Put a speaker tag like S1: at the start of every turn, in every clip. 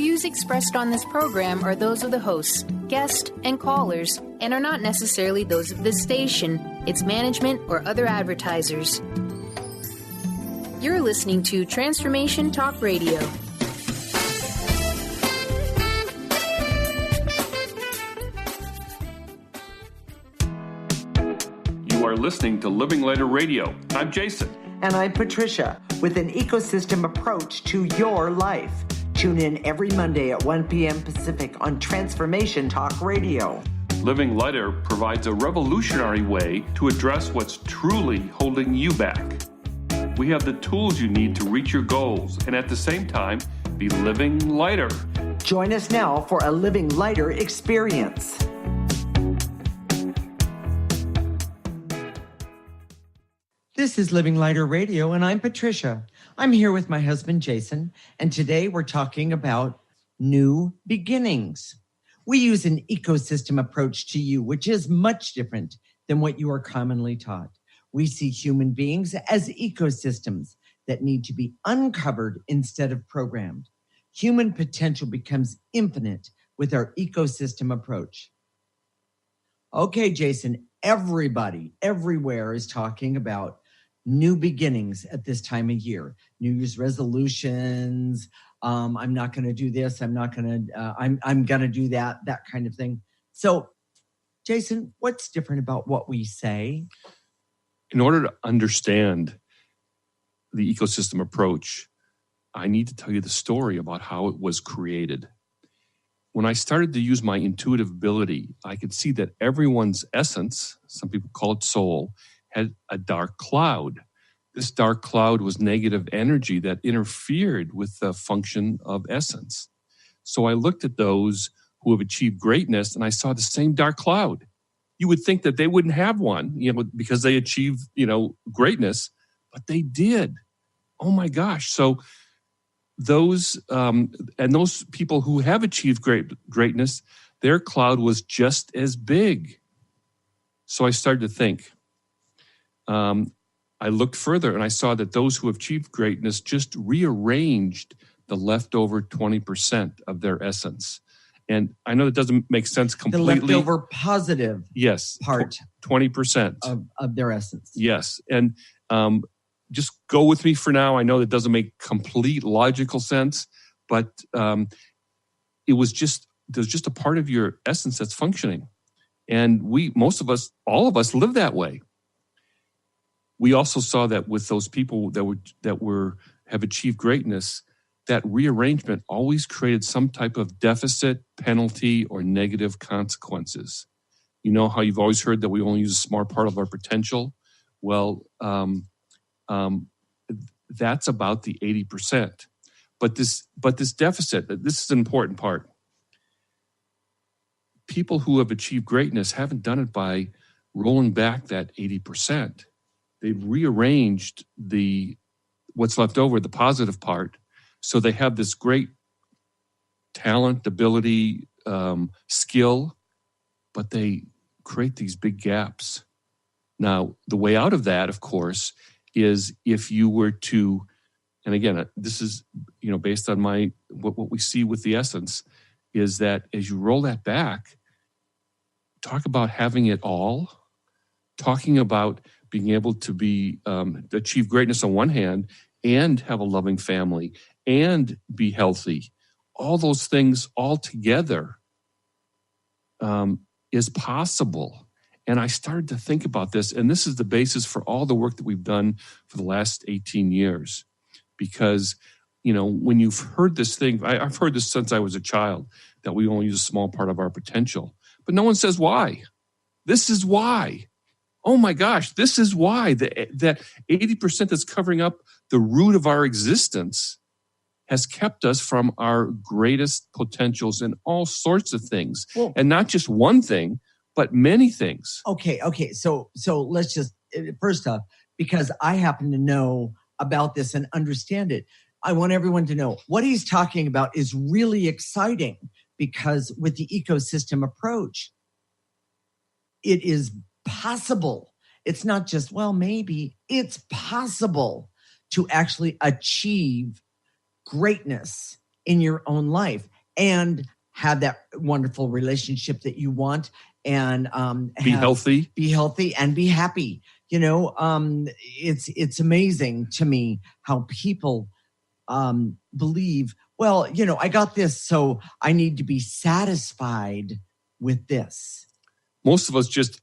S1: views expressed on this program are those of the hosts, guests, and callers, and are not necessarily those of this station, its management, or other advertisers. You're listening to Transformation Talk Radio.
S2: You are listening to Living Lighter Radio. I'm Jason.
S3: And I'm Patricia, with an ecosystem approach to your life. Tune in every Monday at 1 p.m. Pacific on Transformation Talk Radio.
S2: Living Lighter provides a revolutionary way to address what's truly holding you back. We have the tools you need to reach your goals and at the same time be living lighter.
S3: Join us now for a Living Lighter experience. This is Living Lighter Radio, and I'm Patricia. I'm here with my husband, Jason, and today we're talking about new beginnings. We use an ecosystem approach to you, which is much different than what you are commonly taught. We see human beings as ecosystems that need to be uncovered instead of programmed. Human potential becomes infinite with our ecosystem approach. Okay, Jason, everybody, everywhere is talking about new beginnings at this time of year. New Year's resolutions. I'm not going to do this. I'm going to do that kind of thing. So, Jason, what's different about what we say?
S2: In order to understand the ecosystem approach, I need to tell you the story about how it was created. When I started to use my intuitive ability, I could see that everyone's essence, some people call it soul, had a dark cloud. This dark cloud was negative energy that interfered with the function of essence. So I looked at those who have achieved greatness and I saw the same dark cloud. You would think that they wouldn't have one, because they achieved, greatness, but they did. Oh my gosh. So those people who have achieved greatness, their cloud was just as big. So I started to think. I looked further and I saw that those who have achieved greatness just rearranged the leftover 20% of their essence. And I know it doesn't make sense completely.
S3: The leftover positive part.
S2: 20%.
S3: Of their essence.
S2: Yes. And just go with me for now. I know that doesn't make complete logical sense, but there's just a part of your essence that's functioning. And all of us live that way. We also saw that with those people that have achieved greatness, that rearrangement always created some type of deficit, penalty, or negative consequences. You know how you've always heard that we only use a small part of our potential? Well, that's about the 80%. But this deficit, this is an important part. People who have achieved greatness haven't done it by rolling back that 80%. They've rearranged what's left over, the positive part, so they have this great talent, ability, skill, but they create these big gaps. Now, the way out of that, of course, is if you were to, and again, this is based on what we see with the essence, is that as you roll that back, talk about having it all, talking about being able to achieve greatness on one hand and have a loving family and be healthy. All those things all together is possible. And I started to think about this, and this is the basis for all the work that we've done for the last 18 years. Because, when you've heard this thing, I've heard this since I was a child, that we only use a small part of our potential. But no one says why. This is why. Oh my gosh, this is why. That 80% that's covering up the root of our existence has kept us from our greatest potentials in all sorts of things. Well, and not just one thing, but many things.
S3: Okay. So let's just, first off, because I happen to know about this and understand it, I want everyone to know what he's talking about is really exciting, because with the ecosystem approach, it is possible. It's not just, maybe. It's possible to actually achieve greatness in your own life and have that wonderful relationship that you want and
S2: be healthy
S3: and be happy. It's amazing to me how people believe, well, I got this, so I need to be satisfied with this.
S2: Most of us just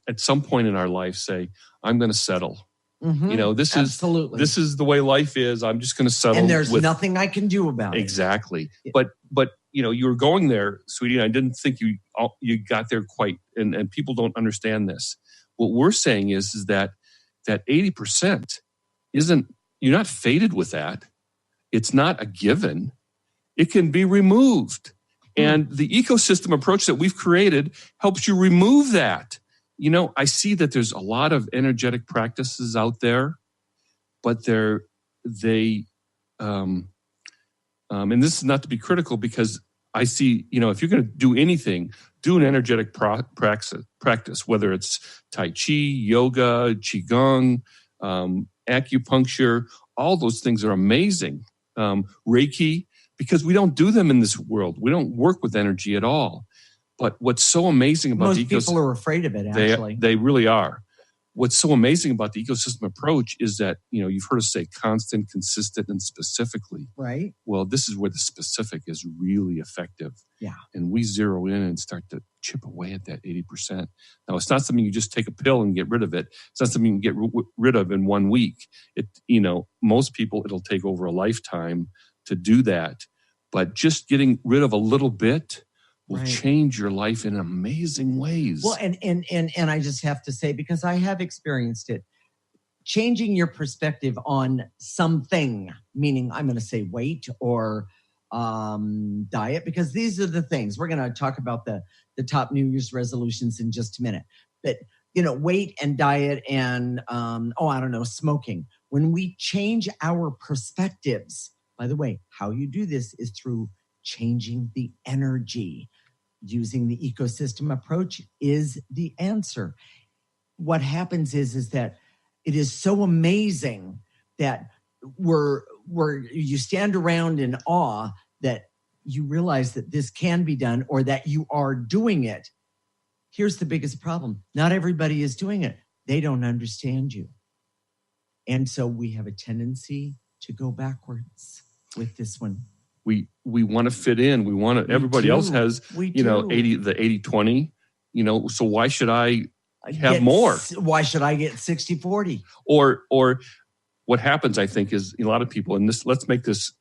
S2: at some point in our life say, I'm going to settle.
S3: Mm-hmm.
S2: This is the way life is. I'm just going to settle.
S3: And there's nothing I can do about it.
S2: Exactly. But you were going there, sweetie. And I didn't think you got there quite. And people don't understand this. What we're saying is that 80% isn't, you're not fated with that. It's not a given. It can be removed. And the ecosystem approach that we've created helps you remove that. I see that there's a lot of energetic practices out there, but and this is not to be critical, because I see, if you're going to do anything, do an energetic practice, whether it's Tai Chi, yoga, Qigong, acupuncture, all those things are amazing. Reiki, because we don't do them in this world. We don't work with energy at all. But what's so amazing about
S3: most people are afraid of it, actually.
S2: They really are. What's so amazing about the ecosystem approach is that, you've heard us say constant, consistent, and specifically.
S3: Right.
S2: Well, this is where the specific is really effective.
S3: Yeah.
S2: And we zero in and start to chip away at that 80%. Now, it's not something you just take a pill and get rid of it. It's not something you can get rid of in 1 week. Most people, it'll take over a lifetime to do that. But just getting rid of a little bit will change your life in amazing ways.
S3: Well, and I just have to say, because I have experienced it, changing your perspective on something, meaning I'm going to say weight or diet, because these are the things. We're going to talk about the top New Year's resolutions in just a minute. But, weight and diet and, smoking. When we change our perspectives, by the way, how you do this is through changing the energy. Using the ecosystem approach is the answer. What happens is that it is so amazing that you stand around in awe that you realize that this can be done or that you are doing it. Here's the biggest problem. Not everybody is doing it. They don't understand you. And so we have a tendency to go backwards with this one.
S2: We want to fit in. We want to. Everybody else has, 80-20. So why should I have more?
S3: Why should I get 60-40?
S2: Or what happens, I think, is a lot of people, and let's make this,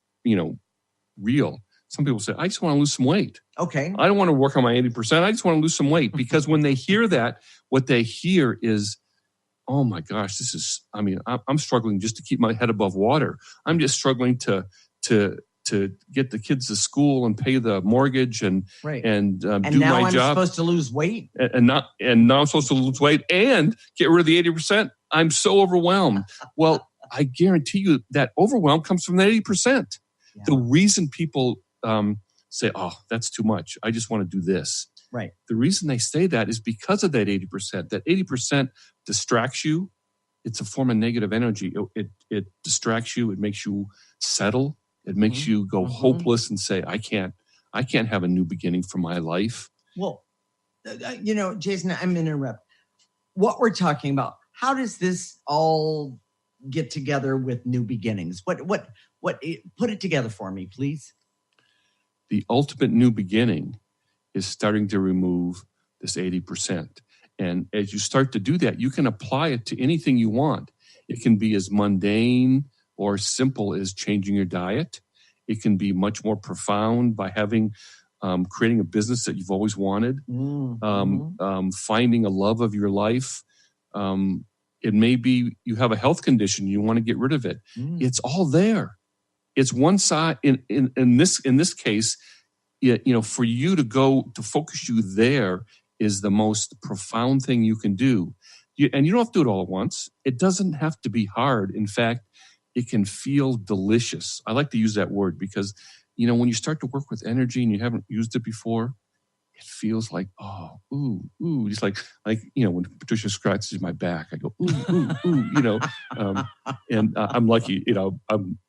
S2: real. Some people say, I just want to lose some weight.
S3: Okay.
S2: I don't want to work on my 80%. I just want to lose some weight. Because when they hear that, what they hear is, oh my gosh, I'm struggling just to keep my head above water. I'm just struggling to get the kids to school and pay the mortgage and do my job.
S3: And now I'm supposed to lose weight.
S2: And now I'm supposed to lose weight and get rid of the 80%. I'm so overwhelmed. Well, I guarantee you that overwhelm comes from that 80%. Yeah. The reason people say, oh, that's too much. I just want to do this.
S3: Right.
S2: The reason they say that is because of that 80%. That 80% distracts you. It's a form of negative energy. It distracts you. It makes you settle. It makes you go hopeless and say, I can't have a new beginning for my life.
S3: Well, Jason, I'm going to interrupt. What we're talking about, how does this all get together with new beginnings? What put it together for me, please.
S2: The ultimate new beginning is starting to remove this 80%. And as you start to do that, you can apply it to anything you want. It can be as mundane or simple as changing your diet. It can be much more profound by creating a business that you've always wanted, finding a love of your life. It may be you have a health condition, you want to get rid of it. It's all there. It's one side. In this case, for you to focus you there is the most profound thing you can do. And you don't have to do it all at once. It doesn't have to be hard. In fact, it can feel delicious. I like to use that word because, when you start to work with energy and you haven't used it before, it feels like, oh, ooh, just like, when Patricia scratches my back, I go, ooh, and I'm lucky, I'm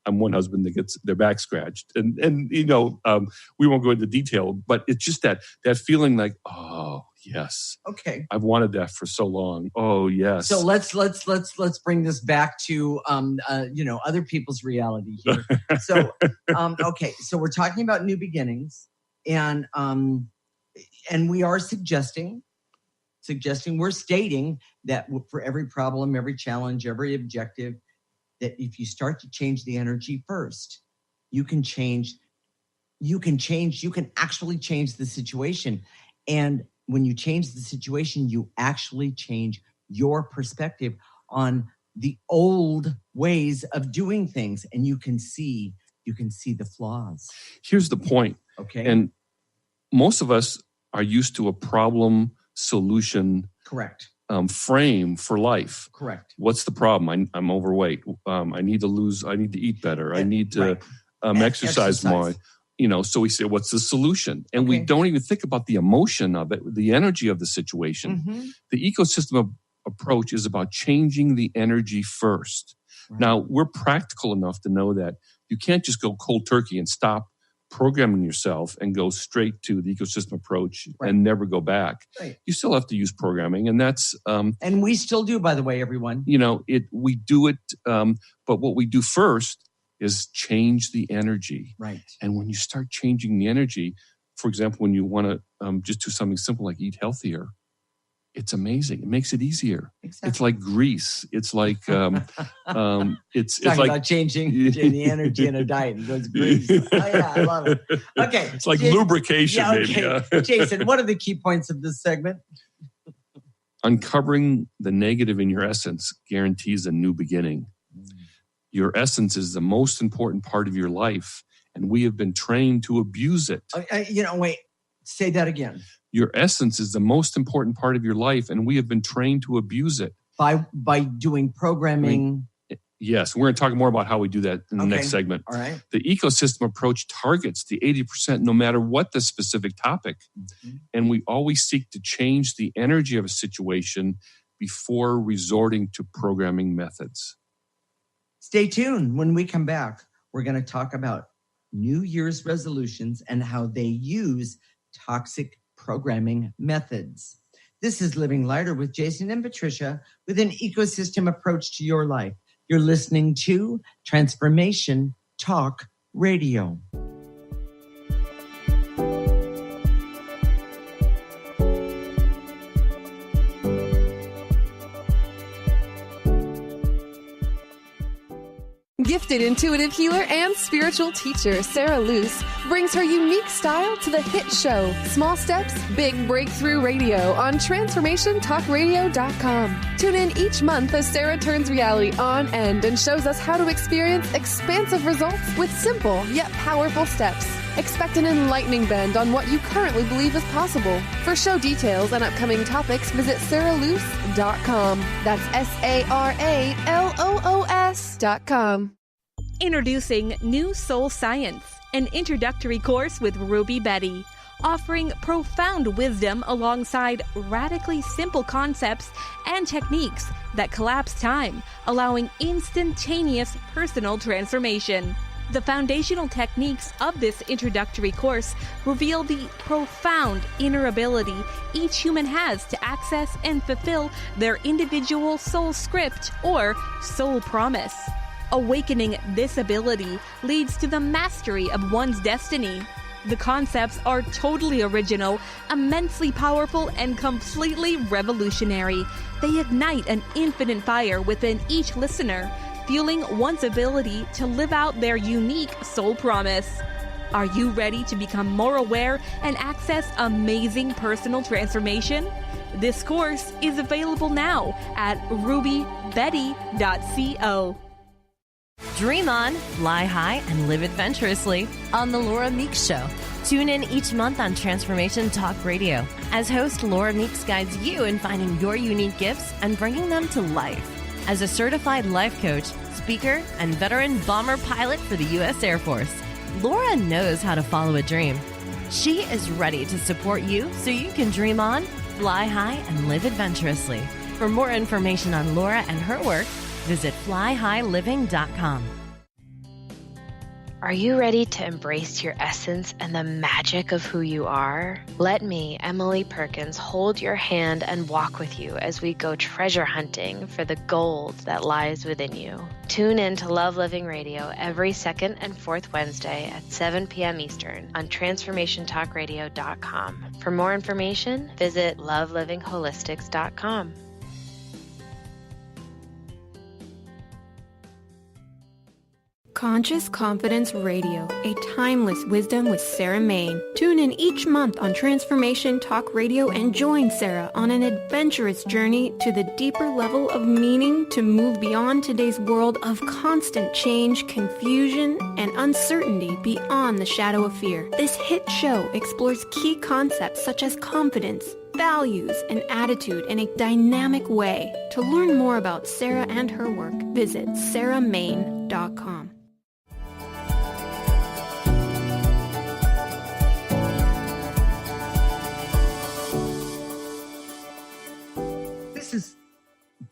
S2: one husband that gets their back scratched, and we won't go into detail, but it's just that feeling like, oh, yes.
S3: Okay.
S2: I've wanted that for so long. Oh, yes.
S3: So let's bring this back to other people's reality here. So okay, so we're talking about new beginnings, and we are suggesting, we're stating that for every problem, every challenge, every objective, that if you start to change the energy first, you can actually change the situation. And when you change the situation, you actually change your perspective on the old ways of doing things, and you can see the flaws.
S2: Here's the point.
S3: Okay.
S2: And most of us are used to a problem solution
S3: Correct.
S2: Frame for life.
S3: Correct.
S2: What's the problem? I'm overweight. I need to eat better. I need to exercise more. So we say, what's the solution? And we don't even think about the emotion of it, the energy of the situation.
S3: Mm-hmm.
S2: The ecosystem approach is about changing the energy first.
S3: Right.
S2: Now, we're practical enough to know that you can't just go cold turkey and stop programming yourself and go straight to the ecosystem approach and never go back.
S3: Right.
S2: You still have to use programming, and that's
S3: and we still do, by the way, everyone.
S2: We do it, but what we do first is change the energy.
S3: Right.
S2: And when you start changing the energy, for example, when you want to just do something simple like eat healthier, it's amazing. It makes it easier. Exactly. It's like grease. It's like it's like
S3: about changing the energy in a diet. It goes grease. Oh yeah, I love it. Okay,
S2: it's like lubrication.
S3: Yeah, okay.
S2: Maybe.
S3: Jason, what are the key points of this segment?
S2: Uncovering the negative in your essence guarantees a new beginning. Your essence is the most important part of your life, and we have been trained to abuse it.
S3: Wait, say that again.
S2: Your essence is the most important part of your life, and we have been trained to abuse it.
S3: By doing programming?
S2: Yes, we're going to talk more about how we do that in the next segment.
S3: All right.
S2: The ecosystem approach targets the 80% no matter what the specific topic. Mm-hmm. And we always seek to change the energy of a situation before resorting to programming methods.
S3: Stay tuned. When we come back, we're going to talk about New Year's resolutions and how they use toxic programming methods. This is Living Lighter with Jason and Patricia with an ecosystem approach to your life. You're listening to Transformation Talk Radio.
S4: Gifted intuitive healer and spiritual teacher Sarah Luce brings her unique style to the hit show Small Steps, Big Breakthrough Radio on TransformationTalkRadio.com. Tune in each month as Sarah turns reality on end and shows us how to experience expansive results with simple yet powerful steps. Expect an enlightening bend on what you currently believe is possible. For show details and upcoming topics, visit SarahLuce.com. That's SarahLoos.com.
S5: Introducing New Soul Science, an introductory course with Ruby Betty, offering profound wisdom alongside radically simple concepts and techniques that collapse time, allowing instantaneous personal transformation. The foundational techniques of this introductory course reveal the profound inner ability each human has to access and fulfill their individual soul script or soul promise. Awakening this ability leads to the mastery of one's destiny. The concepts are totally original, immensely powerful, and completely revolutionary. They ignite an infinite fire within each listener, fueling one's ability to live out their unique soul promise. Are you ready to become more aware and access amazing personal transformation? This course is available now at rubybetty.co.
S6: Dream on, fly high, and live adventurously on The Laura Meeks Show. Tune in each month on Transformation Talk Radio as host Laura Meeks guides you in finding your unique gifts and bringing them to life. As a certified life coach, speaker, and veteran bomber pilot for the U.S. Air Force, Laura knows how to follow a dream. She is ready to support you so you can dream on, fly high, and live adventurously. For more information on Laura and her work, visit flyhighliving.com.
S7: Are you ready to embrace your essence and the magic of who you are? Let me, Emily Perkins, hold your hand and walk with you as we go treasure hunting for the gold that lies within you. Tune in to Love Living Radio every second and fourth Wednesday at 7 p.m. Eastern on TransformationTalkRadio.com. For more information, visit lovelivingHolistics.com.
S8: Conscious Confidence Radio, a timeless wisdom with Sarah Main. Tune in each month on Transformation Talk Radio and join Sarah on an adventurous journey to the deeper level of meaning to move beyond today's world of constant change, confusion, and uncertainty beyond the shadow of fear. This hit show explores key concepts such as confidence, values, and attitude in a dynamic way. To learn more about Sarah and her work, visit sarahmain.com.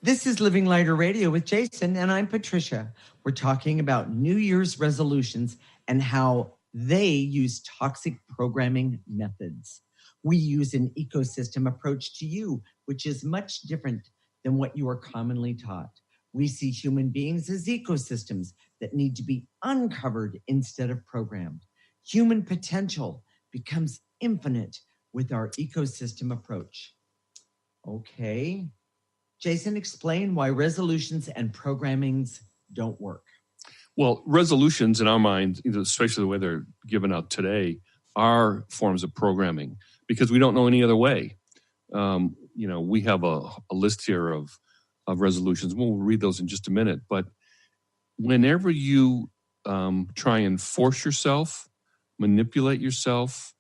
S3: This is Living Lighter Radio with Jason, and I'm Patricia. We're talking about New Year's resolutions and how they use toxic programming methods. We use an ecosystem approach to you, which is much different than what you are commonly taught. We see human beings as ecosystems that need to be uncovered instead of programmed. Human potential becomes infinite with our ecosystem approach. Okay. Jason, explain why resolutions and programmings don't work.
S2: Well, resolutions in our mind, especially the way they're given out today, are forms of programming because we don't know any other way. We have a list here of resolutions. We'll read those in just a minute. But whenever you try and force yourself, manipulate yourself,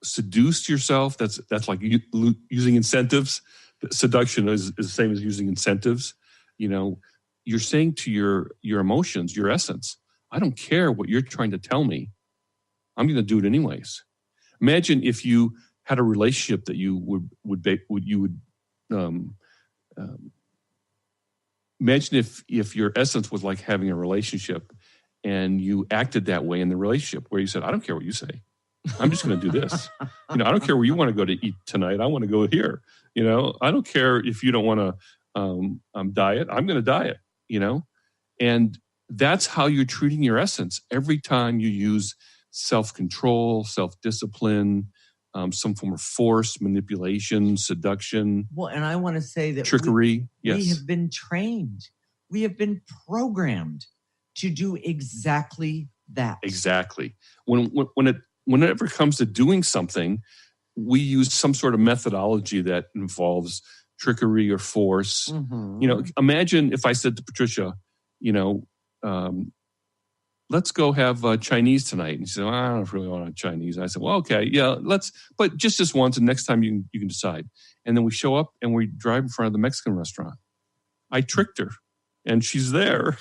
S2: seduce yourself, that's like using incentives. Seduction is the same as using incentives. You're saying to your emotions, your essence, I don't care what you're trying to tell me. I'm going to do it anyways. Imagine if you had a relationship that you would imagine if your essence was like having a relationship and you acted that way in the relationship where you said, I don't care what you say. I'm just going to do this. I don't care where you want to go to eat tonight. I want to go here. I don't care if you don't want to diet. I'm going to diet, and that's how you're treating your essence every time you use self-control, self-discipline, some form of force, manipulation, seduction.
S3: Well, and I want to say that
S2: trickery.
S3: We have been trained. We have been programmed to do exactly that.
S2: Exactly. Whenever it comes to doing something, we use some sort of methodology that involves trickery or force. Mm-hmm. Imagine if I said to Patricia, let's go have Chinese tonight. And she said, I don't really want Chinese. And I said, well, okay, yeah, but just this once, and next time you can decide. And then we show up and we drive in front of the Mexican restaurant. I tricked her, and she's there.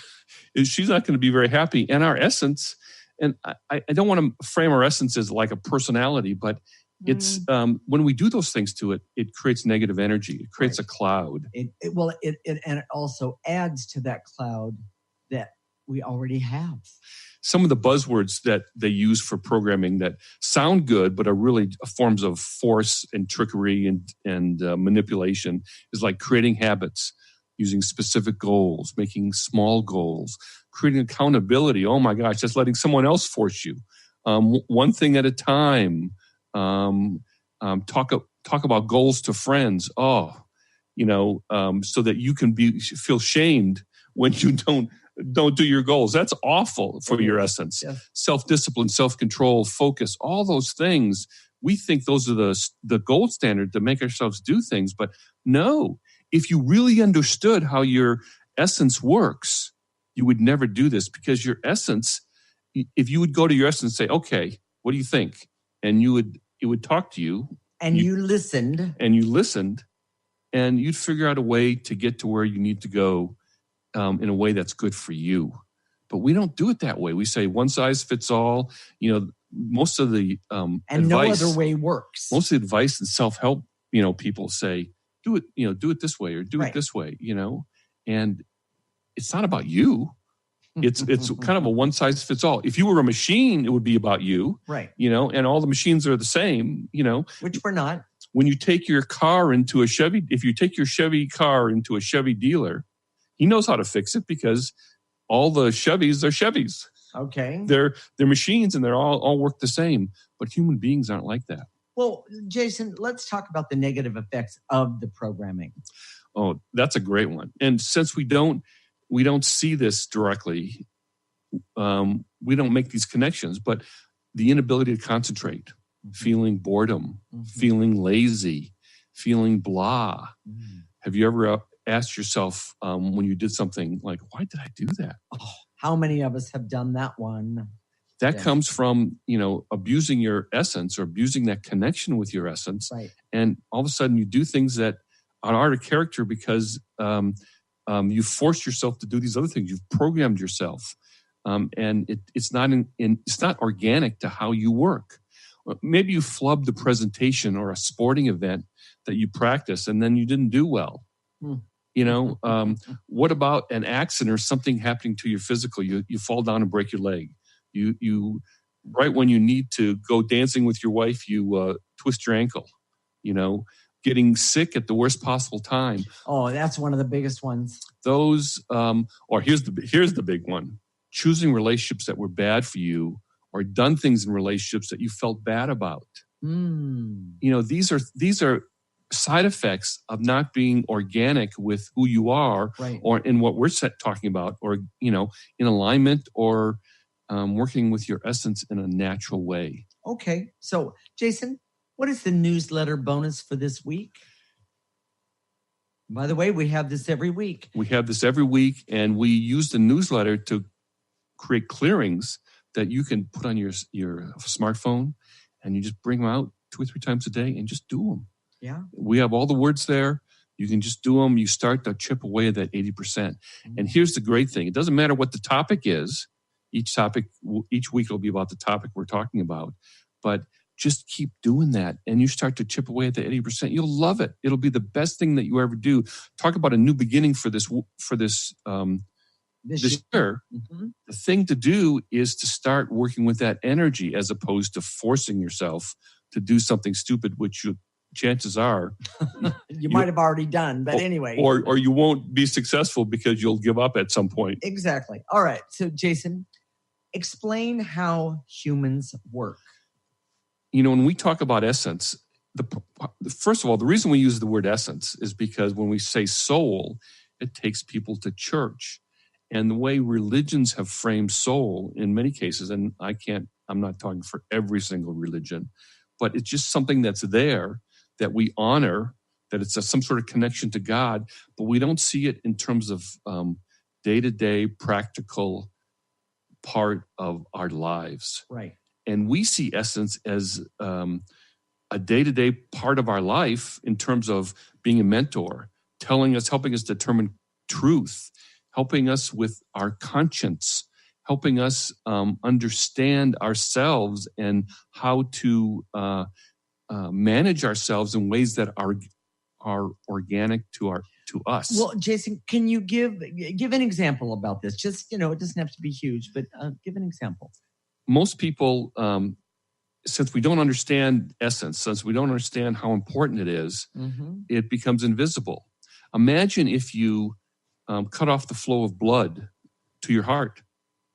S2: She's not going to be very happy. And our essence, and I don't want to frame our essence as like a personality, but it's when we do those things to it, it creates negative energy. It creates a cloud. And
S3: it also adds to that cloud that we already have.
S2: Some of the buzzwords that they use for programming that sound good, but are really forms of force and trickery and manipulation is like creating habits, using specific goals, making small goals, creating accountability. Oh my gosh, that's letting someone else force you. One thing at a time. Talk about goals to friends. So that you can feel shamed when you don't do your goals. That's awful for your essence. Yeah. Self-discipline, self-control, focus, all those things. We think those are the gold standard to make ourselves do things. But no, if you really understood how your essence works, you would never do this because your essence, if you would go to your essence and say, okay, what do you think? And it would talk to you.
S3: And you listened.
S2: And you listened. And you'd figure out a way to get to where you need to go in a way that's good for you. But we don't do it that way. We say one size fits all. Most of the
S3: and
S2: advice,
S3: no other way works.
S2: Most of the advice and self-help, people say, do it this way or do it this way, and it's not about you. It's kind of a one size fits all. If you were a machine, it would be about you,
S3: right?
S2: And all the machines are the same,
S3: which we're not.
S2: When you take your car into a Chevy, if you take your Chevy car into a Chevy dealer, he knows how to fix it because all the Chevys are Chevys.
S3: Okay.
S2: They're machines and they're all work the same. But human beings aren't like that.
S3: Well, Jason, let's talk about the negative effects of the programming.
S2: Oh, that's a great one. And since we don't see this directly, we don't make these connections. But the inability to concentrate, feeling boredom, feeling lazy, feeling blah. Have you ever asked yourself when you did something like, why did I do that?
S3: Oh, how many of us have done that one?
S2: That comes from, abusing your essence or abusing that connection with your essence.
S3: Right. And
S2: all of a sudden you do things that are out of character because you forced yourself to do these other things. You've programmed yourself. And it's not organic to how you work. Maybe you flubbed a presentation or a sporting event that you practice and then you didn't do well. What about an accident or something happening to your physical? You fall down and break your leg. You right when you need to go dancing with your wife, you twist your ankle. Getting sick at the worst possible time.
S3: Oh, that's one of the biggest ones.
S2: Those, or here's the big one: choosing relationships that were bad for you, or done things in relationships that you felt bad about. These are side effects of not being organic with who you are,
S3: right,
S2: or in what we're talking about, or in alignment, or working with your essence in a natural way.
S3: Okay, so Jason, what is the newsletter bonus for this week? By the way, we have this every week.
S2: And we use the newsletter to create clearings that you can put on your smartphone, and you just bring them out 2 or 3 times a day and just do them.
S3: Yeah.
S2: We have all the words there. You can just do them. You start to chip away at that 80%. And here's the great thing. It doesn't matter what the topic is. Each week will be about the topic we're talking about. But just keep doing that, and you start to chip away at the 80%. You'll love it. It'll be the best thing that you ever do. Talk about a new beginning for this year. The thing to do is to start working with that energy as opposed to forcing yourself to do something stupid, which chances are
S3: you might have already done. But anyway,
S2: or you won't be successful because you'll give up at some point.
S3: Exactly. All right. So, Jason, explain how humans work.
S2: When we talk about essence, first of all, the reason we use the word essence is because when we say soul, it takes people to church. And the way religions have framed soul in many cases, and I'm not talking for every single religion, but it's just something that's there that we honor, that it's some sort of connection to God, but we don't see it in terms of day-to-day practical part of our lives.
S3: Right.
S2: And we see essence as a day-to-day part of our life in terms of being a mentor, helping us determine truth, helping us with our conscience, helping us understand ourselves and how to manage ourselves in ways that are organic to us.
S3: Well, Jason, can you give an example about this? Just, it doesn't have to be huge, but give an example.
S2: Most people, since we don't understand essence, since we don't understand how important it is, it becomes invisible. Imagine if you cut off the flow of blood to your heart.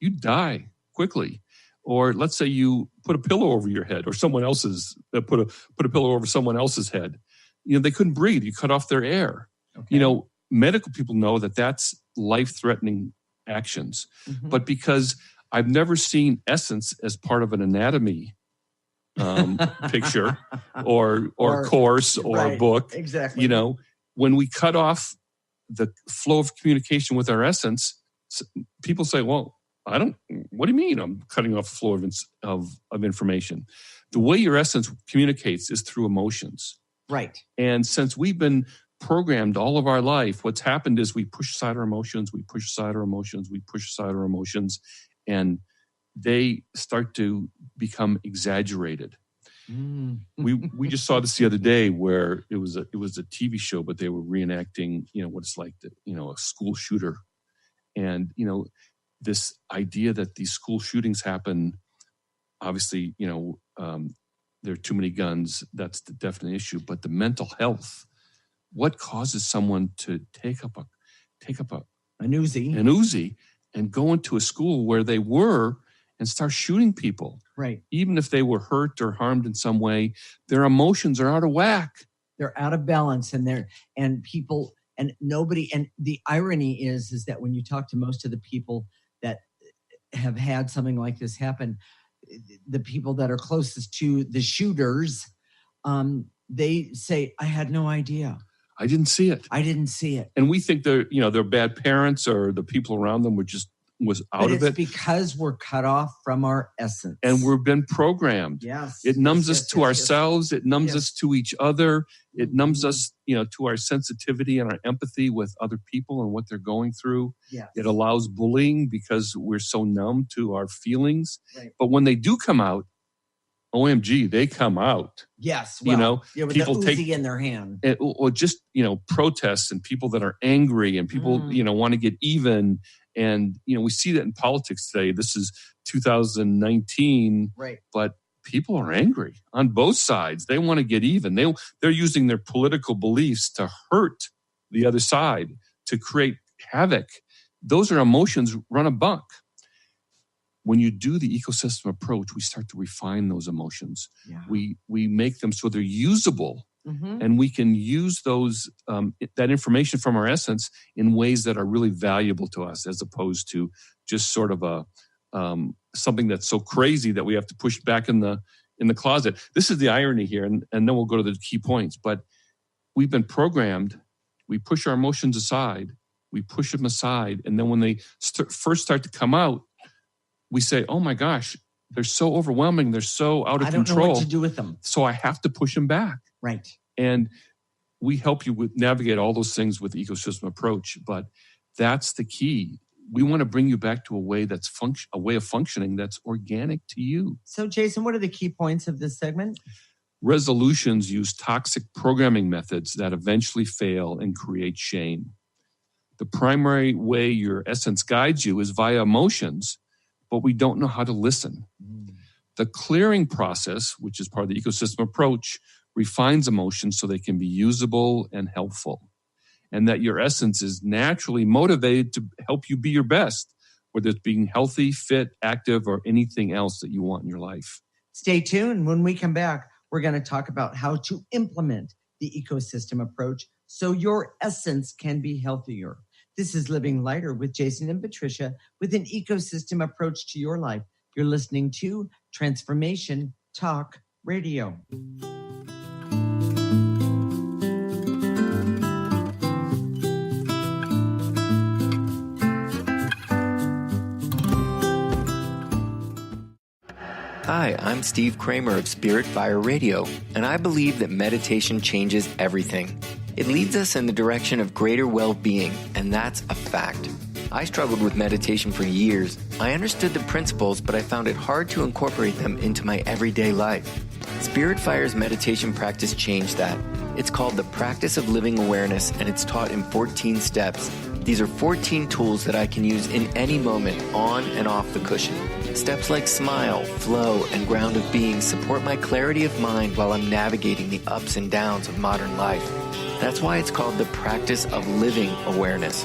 S2: You'd die quickly. Or let's say you put a pillow over your head, or someone else's put a pillow over someone else's head. They couldn't breathe. You cut off their air. Okay. Medical people know that that's life-threatening actions. But because I've never seen essence as part of an anatomy picture or course or book.
S3: Exactly.
S2: When we cut off the flow of communication with our essence, people say, well, what do you mean I'm cutting off the flow of information? The way your essence communicates is through emotions.
S3: Right.
S2: And since we've been programmed all of our life. What's happened is we push aside our emotions, and they start to become exaggerated. We just saw this the other day where it was a TV show, but they were reenacting, what it's like to, a school shooter. And, this idea that these school shootings happen, obviously, there are too many guns. That's the definite issue. But the mental health, what causes someone to take up an Uzi and go into a school where they were and start shooting people?
S3: Right. Even
S2: if they were hurt or harmed in some way, their emotions are out of whack.
S3: They're out of balance, and nobody. And the irony is that when you talk to most of the people that have had something like this happen, the people that are closest to the shooters, they say, "I had no idea.
S2: I didn't see it.
S3: And
S2: we think they're bad parents, or the people around them was out of it.
S3: It's because we're cut off from our essence.
S2: And we've been programmed.
S3: Yes.
S2: It numbs us to ourselves. It numbs us to each other. It numbs us, to our sensitivity and our empathy with other people and what they're going through.
S3: Yes.
S2: It allows bullying because we're so numb to our feelings.
S3: Right.
S2: But when they do come out, OMG, they come out.
S3: Yes. Well, with
S2: people
S3: the Uzi in their hand.
S2: Or just, protests and people that are angry and people, want to get even. And, we see that in politics today. This is 2019.
S3: Right.
S2: But people are angry on both sides. They want to get even. They're using their political beliefs to hurt the other side, to create havoc. Those are emotions run amok. When you do the ecosystem approach, we start to refine those emotions.
S3: Yeah.
S2: We make them so they're usable. And we can use those that information from our essence in ways that are really valuable to us, as opposed to just sort of a something that's so crazy that we have to push back in the closet. This is the irony here, and then we'll go to the key points. But we've been programmed. We push our emotions aside. We push them aside, and then when they first start to come out, we say, "Oh my gosh, they're so overwhelming. They're so out of control. I don't know
S3: what to do with them.
S2: So I have to push them back."
S3: Right.
S2: And we help you navigate all those things with the ecosystem approach, but that's the key. We want to bring you back to a way a way of functioning that's organic to you.
S3: So, Jason, what are the key points of this segment?
S2: Resolutions use toxic programming methods that eventually fail and create shame. The primary way your essence guides you is via emotions, but we don't know how to listen. The clearing process, which is part of the ecosystem approach, refines emotions so they can be usable and helpful. And that your essence is naturally motivated to help you be your best, whether it's being healthy, fit, active, or anything else that you want in your life.
S3: Stay tuned. When we come back, we're going to talk about how to implement the ecosystem approach so your essence can be healthier. This is Living Lighter with Jason and Patricia with an ecosystem approach to your life. You're listening to Transformation Talk Radio.
S9: Hi, I'm Steve Kramer of Spirit Fire Radio, and I believe that meditation changes everything. It leads us in the direction of greater well-being, and that's a fact. I struggled with meditation for years. I understood the principles, but I found it hard to incorporate them into my everyday life. Spirit Fire's meditation practice changed that. It's called the Practice of Living Awareness, and it's taught in 14 steps. These are 14 tools that I can use in any moment, on and off the cushion. Steps like smile, flow, and ground of being support my clarity of mind while I'm navigating the ups and downs of modern life. That's why it's called the Practice of Living Awareness.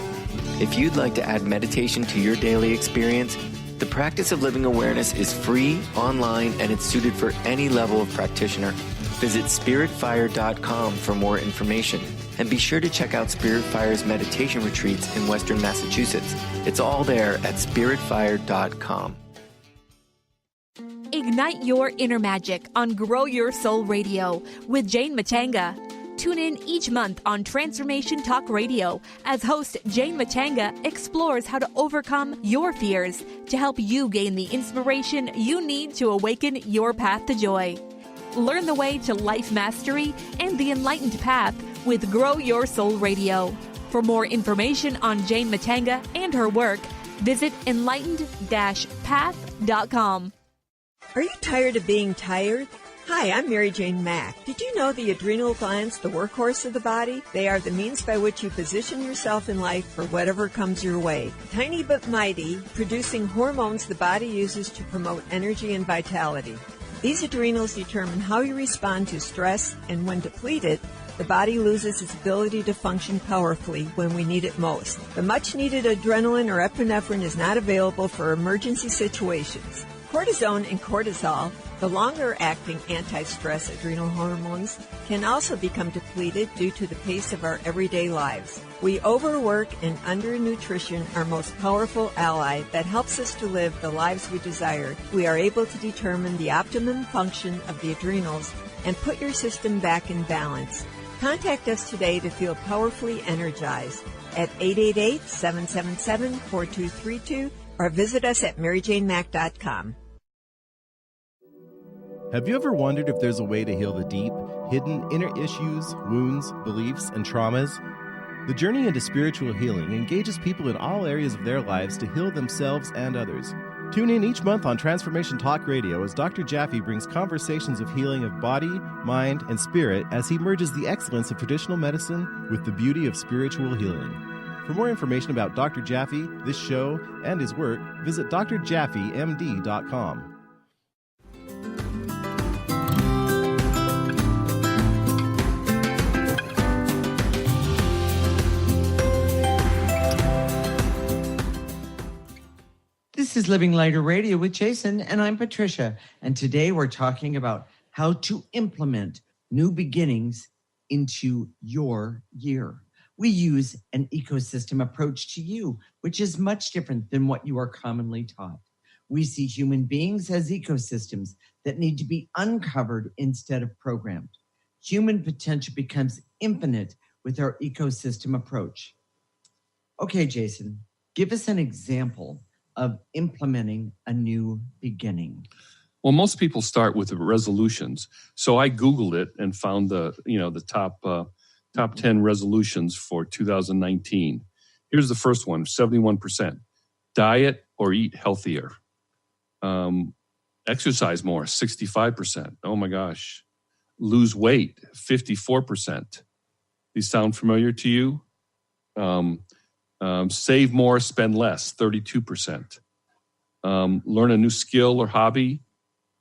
S9: If you'd like to add meditation to your daily experience, the Practice of Living Awareness is free, online, and it's suited for any level of practitioner. Visit spiritfire.com for more information. And be sure to check out Spirit Fire's meditation retreats in Western Massachusetts. It's all there at spiritfire.com.
S5: Ignite your inner magic on Grow Your Soul Radio with Jane Matanga. Tune in each month on Transformation Talk Radio as host Jane Matanga explores how to overcome your fears to help you gain the inspiration you need to awaken your path to joy. Learn the way to life mastery and the enlightened path with Grow Your Soul Radio. For more information on Jane Matanga and her work, visit enlightened-path.com.
S10: Are you tired of being tired? Hi, I'm Mary Jane Mack. Did you know the adrenal glands, the workhorse of the body? They are the means by which you position yourself in life for whatever comes your way. Tiny but mighty, producing hormones the body uses to promote energy and vitality. These adrenals determine how you respond to stress, and when depleted, the body loses its ability to function powerfully when we need it most. The much-needed adrenaline or epinephrine is not available for emergency situations. Cortisone and cortisol, the longer-acting anti-stress adrenal hormones, can also become depleted due to the pace of our everyday lives. We overwork and undernutrition, our most powerful ally that helps us to live the lives we desire. We are able to determine the optimum function of the adrenals and put your system back in balance. Contact us today to feel powerfully energized at 888-777-4232 or visit us at maryjanemack.com.
S11: Have you ever wondered if there's a way to heal the deep, hidden inner issues, wounds, beliefs, and traumas? The journey into spiritual healing engages people in all areas of their lives to heal themselves and others. Tune in each month on Transformation Talk Radio as Dr. Jaffe brings conversations of healing of body, mind, and spirit as he merges the excellence of traditional medicine with the beauty of spiritual healing. For more information about Dr. Jaffe, this show, and his work, visit drjaffemd.com.
S3: This is Living Lighter Radio with Jason, and I'm Patricia. And today we're talking about how to implement new beginnings into your year. We use an ecosystem approach to you, which is much different than what you are commonly taught. We see human beings as ecosystems that need to be uncovered instead of programmed. Human potential becomes infinite with our ecosystem approach. Okay, Jason, give us an example of implementing a new beginning.
S2: Well, most people start with the resolutions. So I Googled it and found the top 10 resolutions for 2019. Here's the first one, 71%. Diet or eat healthier. Exercise more, 65%. Oh my gosh. Lose weight, 54%. These sound familiar to you? Save more, spend less, 32%. Learn a new skill or hobby,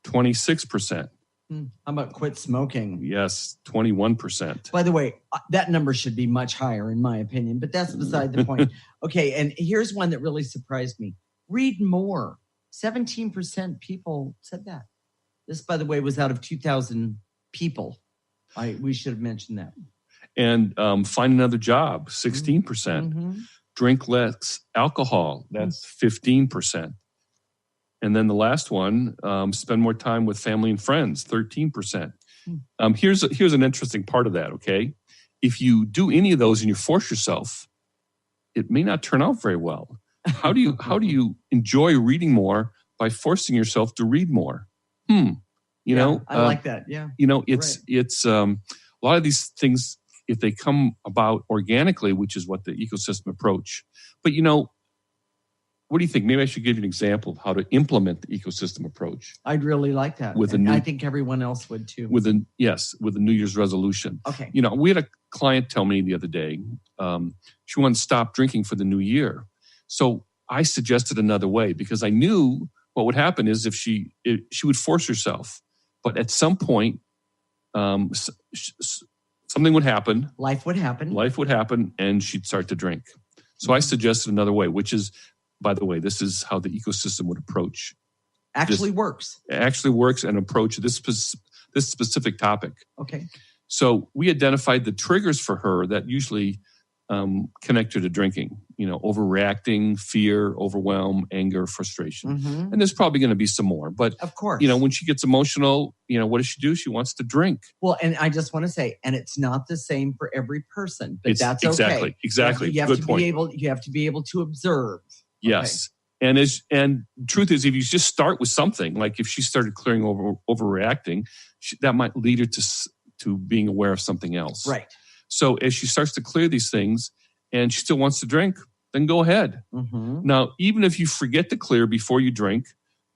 S2: 26%.
S3: How about quit smoking?
S2: Yes, 21%.
S3: By the way, that number should be much higher in my opinion, but that's beside the point. Okay, and here's one that really surprised me. Read more. 17% people said that. This, by the way, was out of 2,000 people. We should have mentioned that.
S2: And find another job, 16%. Mm-hmm. Drink less alcohol, that's 15%. And then the last one, spend more time with family and friends, 13%. Here's an interesting part of that, okay? If you do any of those and you force yourself, it may not turn out very well. How do you enjoy reading more by forcing yourself to read more? I
S3: like that, yeah.
S2: It's a lot of these things, if they come about organically, which is what the ecosystem approach. But, what do you think? Maybe I should give you an example of how to implement the ecosystem approach.
S3: I'd really like that. I think everyone else would too.
S2: With a New Year's resolution.
S3: Okay.
S2: We had a client tell me the other day, she wanted to stop drinking for the new year. So I suggested another way because I knew what would happen is if she would force herself. But at some point, something would happen.
S3: Life would happen.
S2: And she'd start to drink. So I suggested another way, which is, by the way, this is how the ecosystem would approach.
S3: Works
S2: and approach this specific topic.
S3: Okay.
S2: So we identified the triggers for her that usually connect her to drinking. Overreacting, fear, overwhelm, anger, frustration. Mm-hmm. And there's probably going to be some more. But
S3: of course,
S2: when she gets emotional, what does she do? She wants to drink.
S3: Well, and I just want to say, and it's not the same for every person, but that's okay.
S2: Exactly.
S3: You have to be able to observe.
S2: Yes. Okay. And truth is, if you just start with something, like if she started overreacting, that might lead her to being aware of something else.
S3: Right.
S2: So as she starts to clear these things and she still wants to drink, then go ahead.
S3: Mm-hmm.
S2: Now, even if you forget to clear before you drink,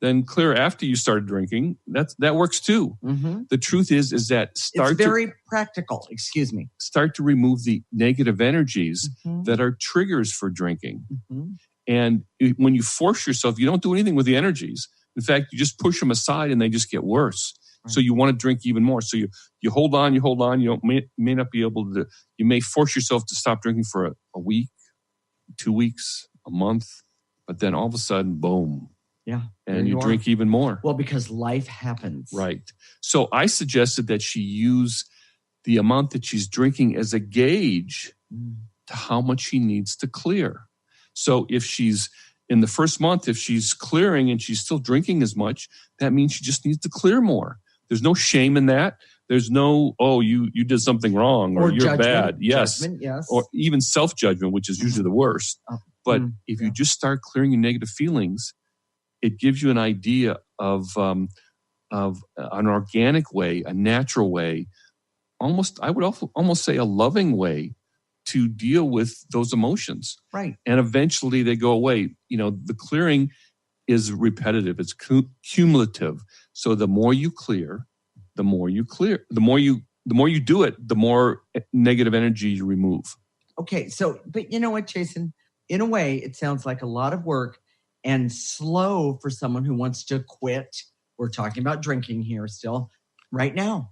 S2: then clear after you started drinking. That works too.
S3: Mm-hmm.
S2: The truth is that
S3: it's very practical. Excuse me.
S2: Start to remove the negative energies
S3: Mm-hmm.
S2: that are triggers for drinking.
S3: Mm-hmm.
S2: And when you force yourself, you don't do anything with the energies. In fact, you just push them aside and they just get worse. Right. So you want to drink even more. So you hold on. You may not be able to. You may force yourself to stop drinking for a week, 2 weeks, a month, but then all of a sudden, boom.
S3: Yeah.
S2: And you drink even more.
S3: Well, because life happens.
S2: Right. So I suggested that she use the amount that she's drinking as a gauge to how much she needs to clear. So if she's in the first month, if she's clearing and she's still drinking as much, that means she just needs to clear more. There's no shame in that. There's no, you did something wrong or you're bad. Yes.
S3: Yes.
S2: Or even self-judgment, which is usually the worst. But if you just start clearing your negative feelings, it gives you an idea of an organic way, a natural way, I would almost say a loving way to deal with those emotions.
S3: Right.
S2: And eventually they go away. The clearing is repetitive. It's cumulative. So the more you clear, the more you clear. The more you do it, the more negative energy you remove.
S3: Okay. So, but you know what, Jason? In a way, it sounds like a lot of work and slow for someone who wants to quit. We're talking about drinking here still, right now.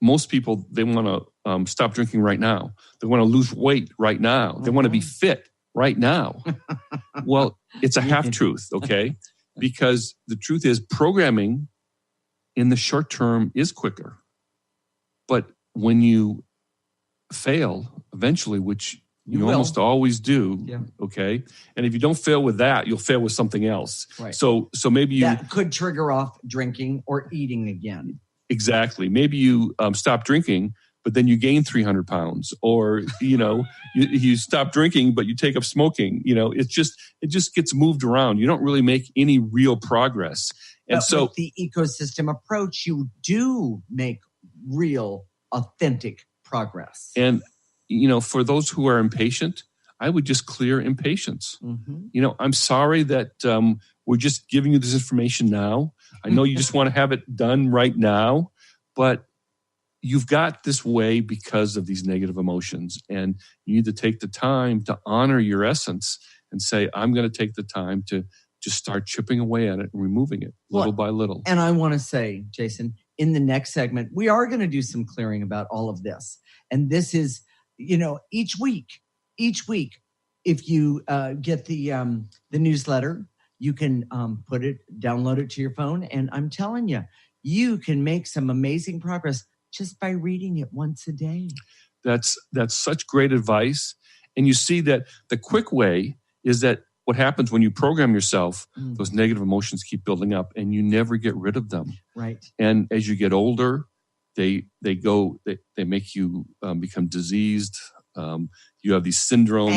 S2: Most people, they want to stop drinking right now. They want to lose weight right now. They want to be fit right now. Well, it's a half-truth, okay? Because the truth is programming in the short term is quicker. But when you fail eventually, which you almost always do, okay? And if you don't fail with that, you'll fail with something else.
S3: Right.
S2: So maybe
S3: that could trigger off drinking or eating again.
S2: Exactly. Maybe you stop drinking, but then you gain 300 pounds, or you stop drinking, but you take up smoking. It just gets moved around. You don't really make any real progress. And so
S3: with the ecosystem approach, you do make real, authentic progress.
S2: And for those who are impatient, I would just clear impatience.
S3: Mm-hmm.
S2: I'm sorry that we're just giving you this information now. I know you just want to have it done right now, but you've got this way because of these negative emotions, and you need to take the time to honor your essence and say, I'm going to take the time to just start chipping away at it and removing it little by little.
S3: And I want to say, Jason, in the next segment, we are going to do some clearing about all of this. And this is, each week, if you get the newsletter, you can download it to your phone. And I'm telling you, you can make some amazing progress just by reading it once a day.
S2: That's such great advice. And you see that the quick way is that what happens when you program yourself, those negative emotions keep building up and you never get rid of them.
S3: Right.
S2: And as you get older, they make you become diseased. You have these syndromes.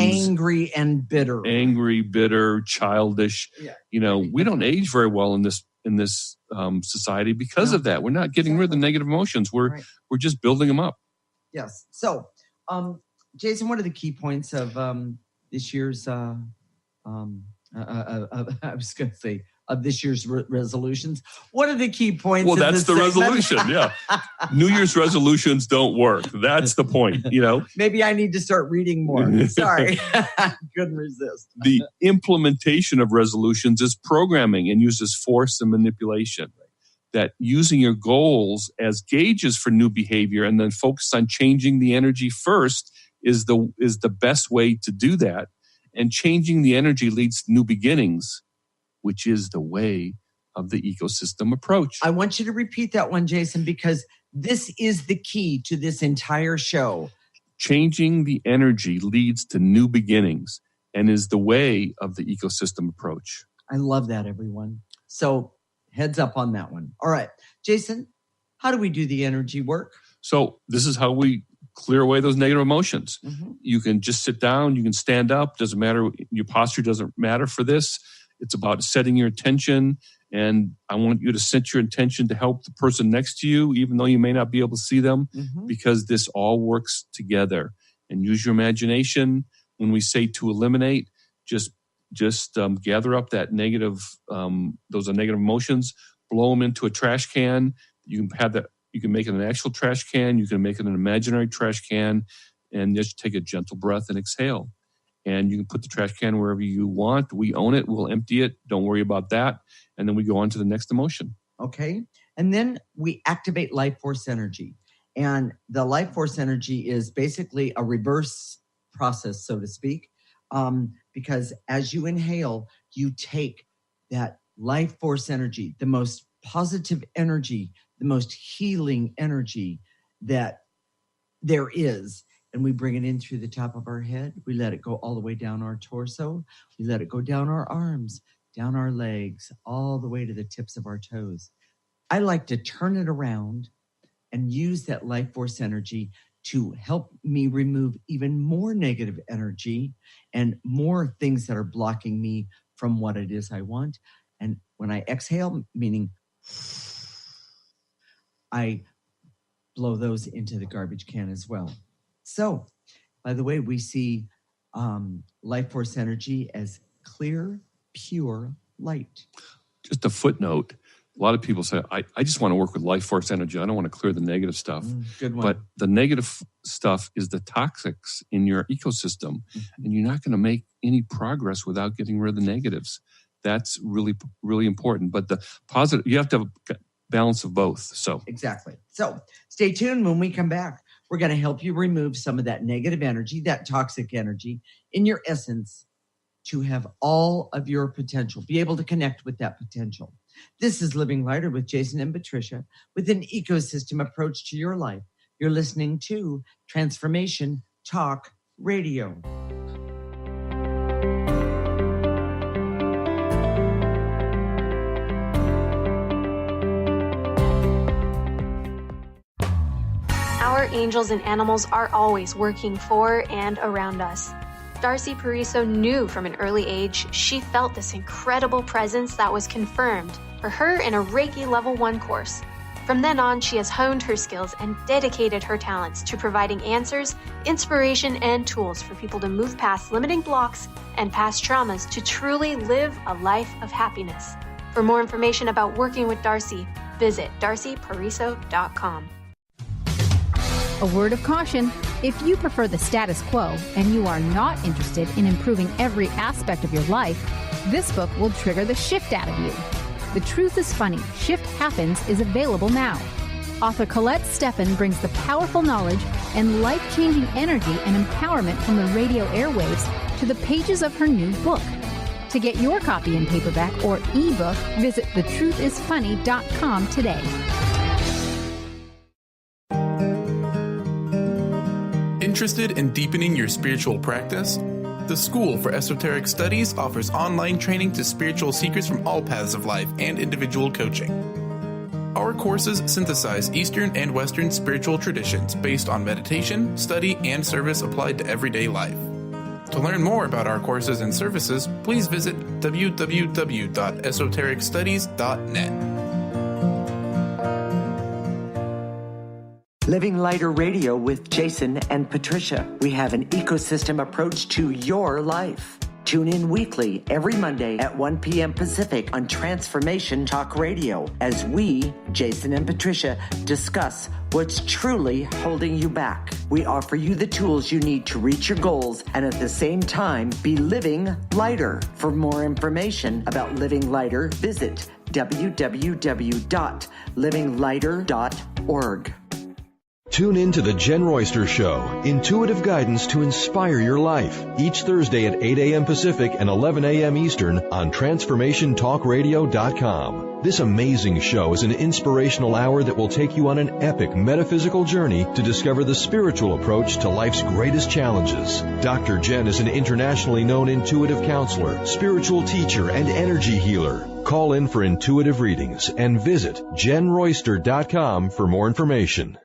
S3: Angry,
S2: bitter, childish.
S3: Yeah.
S2: We don't age very well in this society because of that. We're not getting rid of the negative emotions. We're just building them up.
S3: Yes. So, Jason, what are the key points of this year's? I was going to say of this year's resolutions. What are the key points?
S2: Well, that's the resolution. Yeah. New Year's resolutions don't work. That's the point,
S3: Maybe I need to start reading more. Sorry. Couldn't resist.
S2: The implementation of resolutions is programming and uses force and manipulation. That using your goals as gauges for new behavior and then focus on changing the energy first is the best way to do that. And changing the energy leads to new beginnings, which is the way of the ecosystem approach.
S3: I want you to repeat that one, Jason, because this is the key to this entire show.
S2: Changing the energy leads to new beginnings and is the way of the ecosystem approach.
S3: I love that, everyone. So heads up on that one. All right. Jason, how do we do the energy work?
S2: So this is how we clear away those negative emotions.
S3: Mm-hmm.
S2: You can just sit down. You can stand up. Doesn't matter. Your posture doesn't matter for this. It's about setting your attention And I want you to set your intention to help the person next to you, even though you may not be able to see them, because this all works together. And use your imagination. When we say to eliminate, just gather up that negative, those are negative emotions, blow them into a trash can. You can have that. You can make it an actual trash can. You can make it an imaginary trash can, and just take a gentle breath and exhale. And you can put the trash can wherever you want. We own it. We'll empty it. Don't worry about that. And then we go on to the next emotion.
S3: Okay. And then we activate life force energy. And the life force energy is basically a reverse process, so to speak, because as you inhale, you take that life force energy, the most positive energy, the most healing energy that there is, and we bring it in through the top of our head. We let it go all the way down our torso. We let it go down our arms, down our legs, all the way to the tips of our toes. I like to turn it around and use that life force energy to help me remove even more negative energy and more things that are blocking me from what it is I want. And when I exhale, meaning I blow those into the garbage can as well. So, by the way, we see life force energy as clear, pure light.
S2: Just a footnote. A lot of people say, I just want to work with life force energy. I don't want to clear the negative stuff.
S3: Good one.
S2: But the negative stuff is the toxics in your ecosystem. And you're not going to make any progress without getting rid of the negatives. That's really, really important. But the positive, you have to have a balance of both. So
S3: exactly. So stay tuned. When we come back, we're going to help you remove some of that negative energy, that toxic energy in your essence to have all of your potential, be able to connect with that potential. This is Living Lighter with Jason and Patricia with an ecosystem approach to your life. You're listening to Transformation Talk Radio.
S12: Our angels and animals are always working for and around us. Darcy Pariso knew from an early age she felt this incredible presence that was confirmed for her in a Reiki Level 1 course. From then on, she has honed her skills and dedicated her talents to providing answers, inspiration, and tools for people to move past limiting blocks and past traumas to truly live a life of happiness. For more information about working with Darcy, visit darcypariso.com.
S13: A word of caution: if you prefer the status quo and you are not interested in improving every aspect of your life, this book will trigger the shift out of you. The Truth is Funny, Shift Happens is available now. Author Colette Steffen brings the powerful knowledge and life-changing energy and empowerment from the radio airwaves to the pages of her new book. To get your copy in paperback or ebook, visit thetruthisfunny.com today.
S14: Interested in deepening your spiritual practice? The School for Esoteric Studies offers online training to spiritual seekers from all paths of life and individual coaching. Our courses synthesize Eastern and Western spiritual traditions based on meditation, study, and service applied to everyday life. To learn more about our courses and services, please visit www.esotericstudies.net.
S3: Living Lighter Radio with Jason and Patricia. We have an ecosystem approach to your life. Tune in weekly every Monday at 1 p.m. Pacific on Transformation Talk Radio as we, Jason and Patricia, discuss what's truly holding you back. We offer you the tools you need to reach your goals and at the same time be living lighter. For more information about Living Lighter, visit www.livinglighter.org.
S15: Tune in to The Jen Royster Show, intuitive guidance to inspire your life, each Thursday at 8 a.m. Pacific and 11 a.m. Eastern on TransformationTalkRadio.com. This amazing show is an inspirational hour that will take you on an epic metaphysical journey to discover the spiritual approach to life's greatest challenges. Dr. Jen is an internationally known intuitive counselor, spiritual teacher, and energy healer. Call in for intuitive readings and visit JenRoyster.com for more information.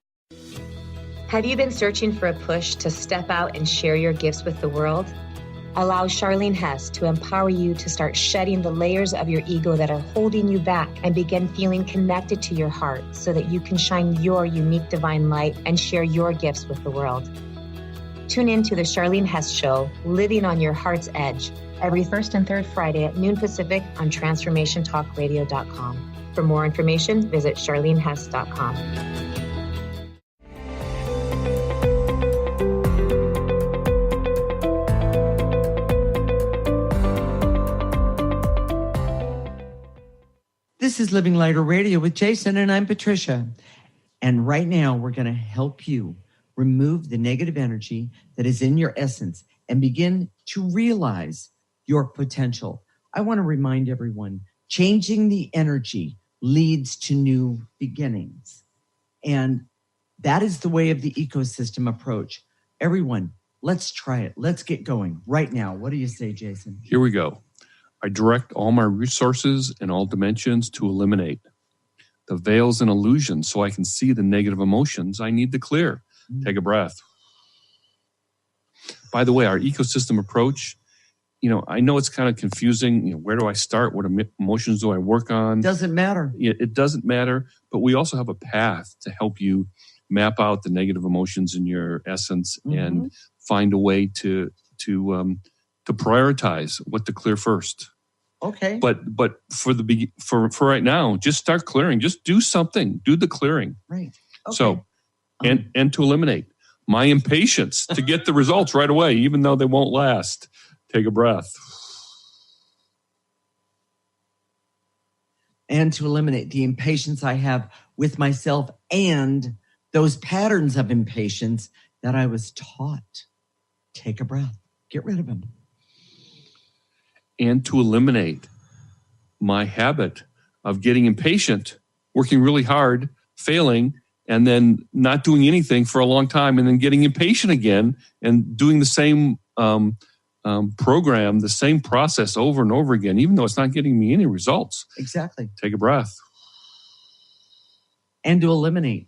S16: Have you been searching for a push to step out and share your gifts with the world? Allow Charlene Hess to empower you to start shedding the layers of your ego that are holding you back and begin feeling connected to your heart so that you can shine your unique divine light and share your gifts with the world. Tune in to the Charlene Hess Show, Living on Your Heart's Edge, every first and third Friday at noon Pacific on TransformationTalkRadio.com. For more information, visit CharleneHess.com.
S3: This is Living Lighter Radio with Jason, and I'm Patricia. And right now, we're going to help you remove the negative energy that is in your essence and begin to realize your potential. I want to remind everyone, changing the energy leads to new beginnings. And that is the way of the ecosystem approach. Everyone, let's try it. Let's get going right now. What do you say, Jason?
S2: Here we go. I direct all my resources in all dimensions to eliminate the veils and illusions so I can see the negative emotions I need to clear. Take a breath. By the way, our ecosystem approach, I know it's kind of confusing. Where do I start? What emotions do I work on?
S3: Doesn't matter.
S2: It doesn't matter. But we also have a path to help you map out the negative emotions in your essence and find a way to prioritize what to clear first.
S3: Okay.
S2: But for right now, just start clearing. Just do something. Do the clearing.
S3: Right. Okay.
S2: So, and to eliminate my impatience to get the results right away, even though they won't last. Take a breath.
S3: And to eliminate the impatience I have with myself and those patterns of impatience that I was taught. Take a breath. Get rid of them.
S2: And to eliminate my habit of getting impatient, working really hard, failing, and then not doing anything for a long time, and then getting impatient again and doing the same program, the same process over and over again, even though it's not getting me any results.
S3: Exactly.
S2: Take a breath.
S3: And to eliminate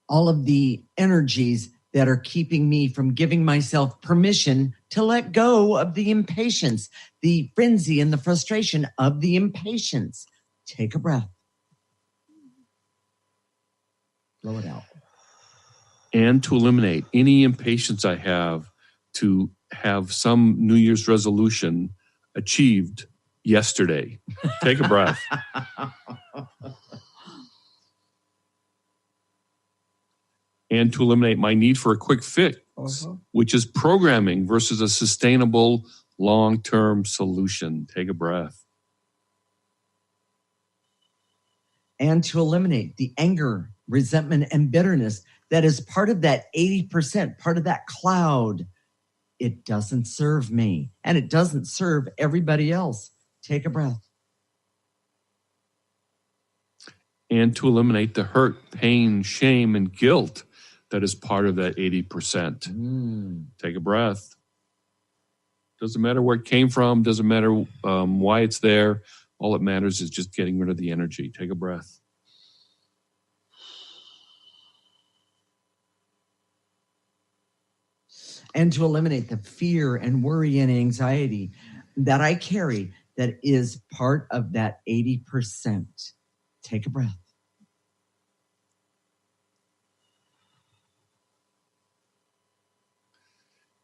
S3: all of the energies that are keeping me from giving myself permission to let go of the impatience, the frenzy and the frustration of the impatience. Take a breath. Blow it out.
S2: And to eliminate any impatience I have to have some New Year's resolution achieved yesterday. Take a breath. And to eliminate my need for a quick fix, which is programming versus a sustainable long-term solution. Take a breath.
S3: And to eliminate the anger, resentment, and bitterness that is part of that 80%, part of that cloud. It doesn't serve me, and it doesn't serve everybody else. Take a breath.
S2: And to eliminate the hurt, pain, shame, and guilt that is part of that 80%. Take a breath. Doesn't matter where it came from. Doesn't matter why it's there. All that matters is just getting rid of the energy. Take a breath.
S3: And to eliminate the fear and worry and anxiety that I carry that is part of that 80%. Take a breath.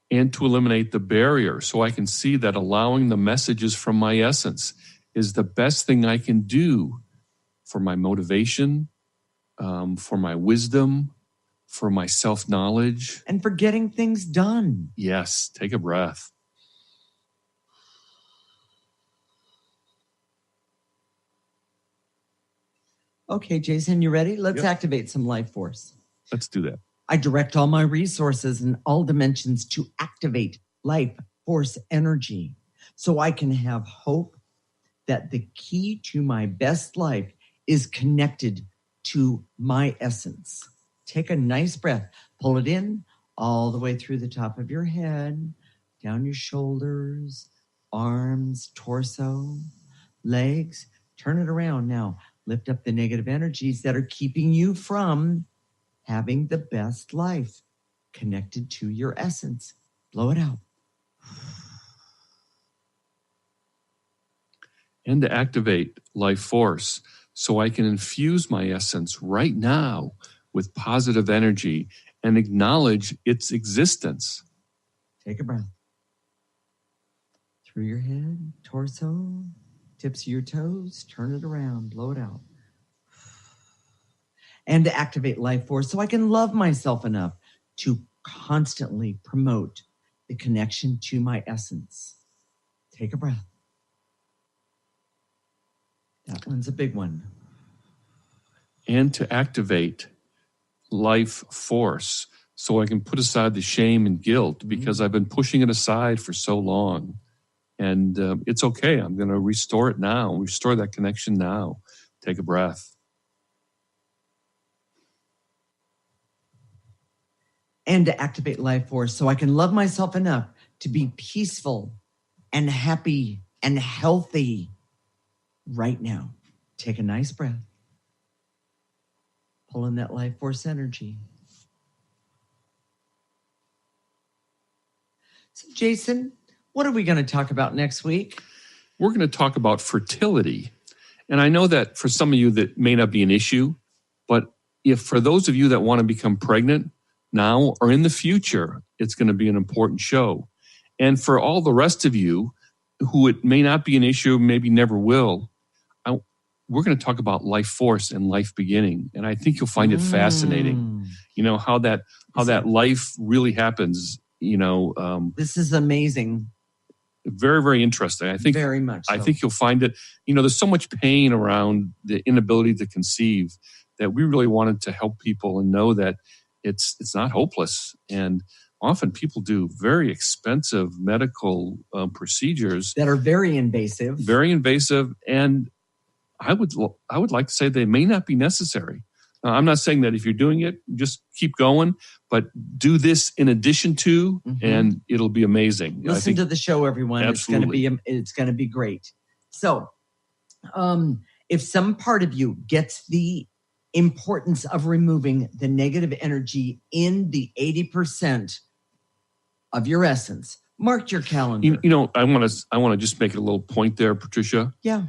S2: And to eliminate the barrier so I can see that allowing the messages from my essence is the best thing I can do for my motivation, for my wisdom, for my self-knowledge.
S3: And for getting things done.
S2: Yes, take a breath.
S3: Okay, Jason, you ready? Let's activate some life force.
S2: Let's do that.
S3: I direct all my resources in all dimensions to activate life force energy so I can have hope that the key to my best life is connected to my essence. Take a nice breath. Pull it in all the way through the top of your head, down your shoulders, arms, torso, legs. Turn it around now. Lift up the negative energies that are keeping you from having the best life connected to your essence. Blow it out.
S2: And to activate life force so I can infuse my essence right now with positive energy and acknowledge its existence.
S3: Take a breath. Through your head, torso, tips of your toes, turn it around, blow it out. And to activate life force so I can love myself enough to constantly promote the connection to my essence. Take a breath. That one's a big one.
S2: And to activate life force so I can put aside the shame and guilt because I've been pushing it aside for so long. And it's okay. I'm going to restore it now. Restore that connection now. Take a breath.
S3: And to activate life force so I can love myself enough to be peaceful and happy and healthy right now. Take a nice breath. Pull in that life force energy. So, Jason, what are we going to talk about next week?
S2: We're going to talk about fertility. And I know that for some of you that may not be an issue, but if for those of you that want to become pregnant now or in the future, it's going to be an important show. And for all the rest of you who it may not be an issue, maybe never will, we're going to talk about life force and life beginning. And I think you'll find it fascinating, how that life really happens,
S3: This is amazing.
S2: Very, very interesting. I think
S3: very much so.
S2: I think you'll find it, there's so much pain around the inability to conceive that we really wanted to help people and know that it's not hopeless. And often people do very expensive medical procedures
S3: that are very invasive.
S2: And I would like to say they may not be necessary. I'm not saying that if you're doing it, just keep going, but do this in addition to, and it'll be amazing.
S3: Listen to the show, everyone.
S2: Absolutely.
S3: It's going to be great. So, if some part of you gets the importance of removing the negative energy in the 80% of your essence, mark your calendar.
S2: I want to just make a little point there, Patricia.
S3: Yeah.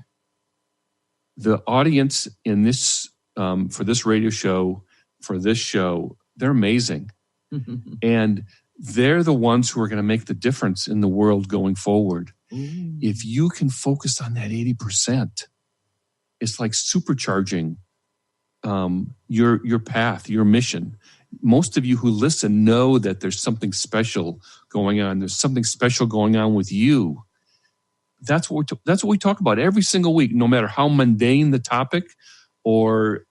S2: The audience in this for this radio show, for this show, they're amazing. And they're the ones who are going to make the difference in the world going forward.
S3: Ooh.
S2: If you can focus on that 80%, it's like supercharging your path, your mission. Most of you who listen know that there's something special going on. There's something special going on with you. That's what we talk about every single week, no matter how mundane the topic or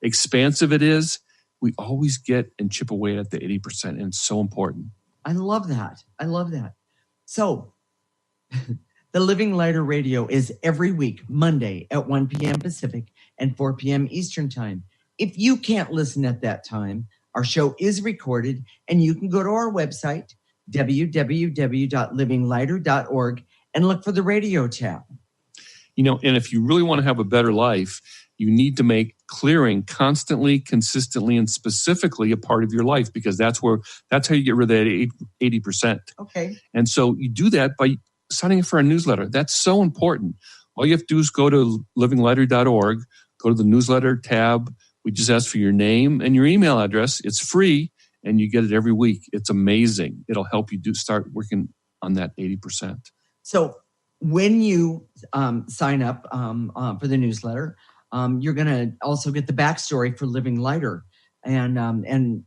S2: expansive it is. We always get and chip away at the 80%, and it's so important.
S3: I love that. So, the Living Lighter Radio is every week, Monday at 1 p.m. Pacific and 4 p.m. Eastern Time. If you can't listen at that time, our show is recorded, and you can go to our website, www.livinglighter.org, and look for the radio tab.
S2: And if you really want to have a better life, you need to make clearing constantly, consistently, and specifically a part of your life, because that's how you get rid of that 80%.
S3: Okay.
S2: And so you do that by signing up for our newsletter. That's so important. All you have to do is go to livinglighter.org, go to the newsletter tab. We just ask for your name and your email address. It's free, and you get it every week. It's amazing. It'll help you start working on that 80%.
S3: So when you sign up for the newsletter, you're going to also get the backstory for Living Lighter and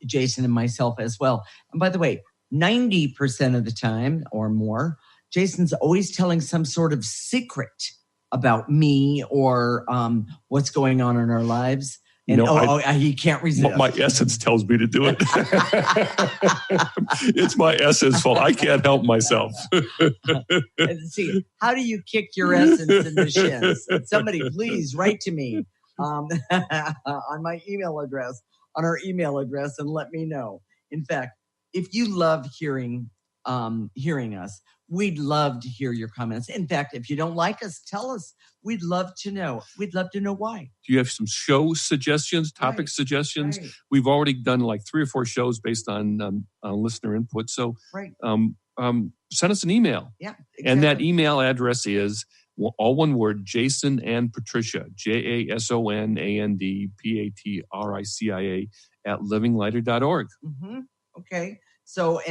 S3: Jason and myself as well. And by the way, 90% of the time or more, Jason's always telling some sort of secret about me or what's going on in our lives. And he can't resist.
S2: My essence tells me to do it. It's my essence fault. I can't help myself.
S3: See, how do you kick your essence in the shins? Somebody please write to me on my email address, on our email address, and let me know. In fact, if you love hearing us, We'd love to hear your comments. In fact, if you don't like us, tell us. We'd love to know. We'd love to know why.
S2: Do you have some show suggestions, topic suggestions? Right. We've already done like 3 or 4 shows based on listener input. So send us an email.
S3: Yeah, exactly.
S2: And that email address is all one word, Jason and Patricia, JasonandPatricia @livinglighter.org.
S3: Mm-hmm. Okay. So,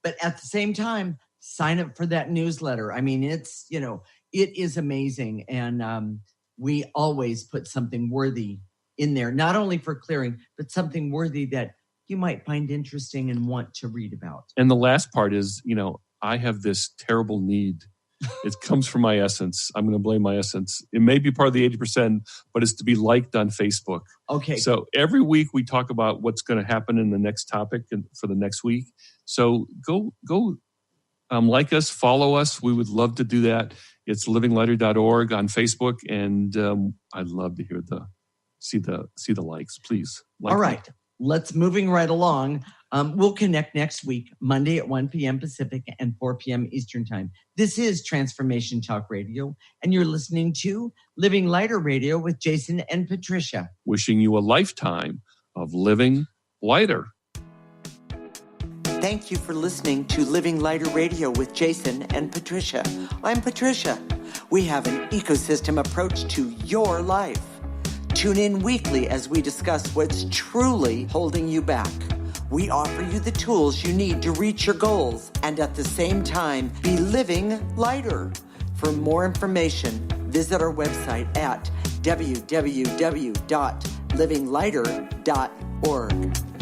S3: but at the same time, sign up for that newsletter. I mean, it's, it is amazing. And we always put something worthy in there, not only for clearing, but something worthy that you might find interesting and want to read about.
S2: And the last part is, I have this terrible need. It comes from my essence. I'm going to blame my essence. It may be part of the 80%, but it's to be liked on Facebook.
S3: Okay.
S2: So every week we talk about what's going to happen in the next topic and for the next week. So go like us, follow us. We would love to do that. It's livinglighter.org on Facebook, and I'd love to hear see the likes. Please.
S3: All right. Let's moving right along. We'll connect next week, Monday at 1 p.m. Pacific and 4 p.m. Eastern Time. This is Transformation Talk Radio, and you're listening to Living Lighter Radio with Jason and Patricia.
S2: Wishing you a lifetime of living lighter.
S3: Thank you for listening to Living Lighter Radio with Jason and Patricia. I'm Patricia. We have an ecosystem approach to your life. Tune in weekly as we discuss what's truly holding you back. We offer you the tools you need to reach your goals and at the same time be living lighter. For more information, visit our website at www.livinglighter.org.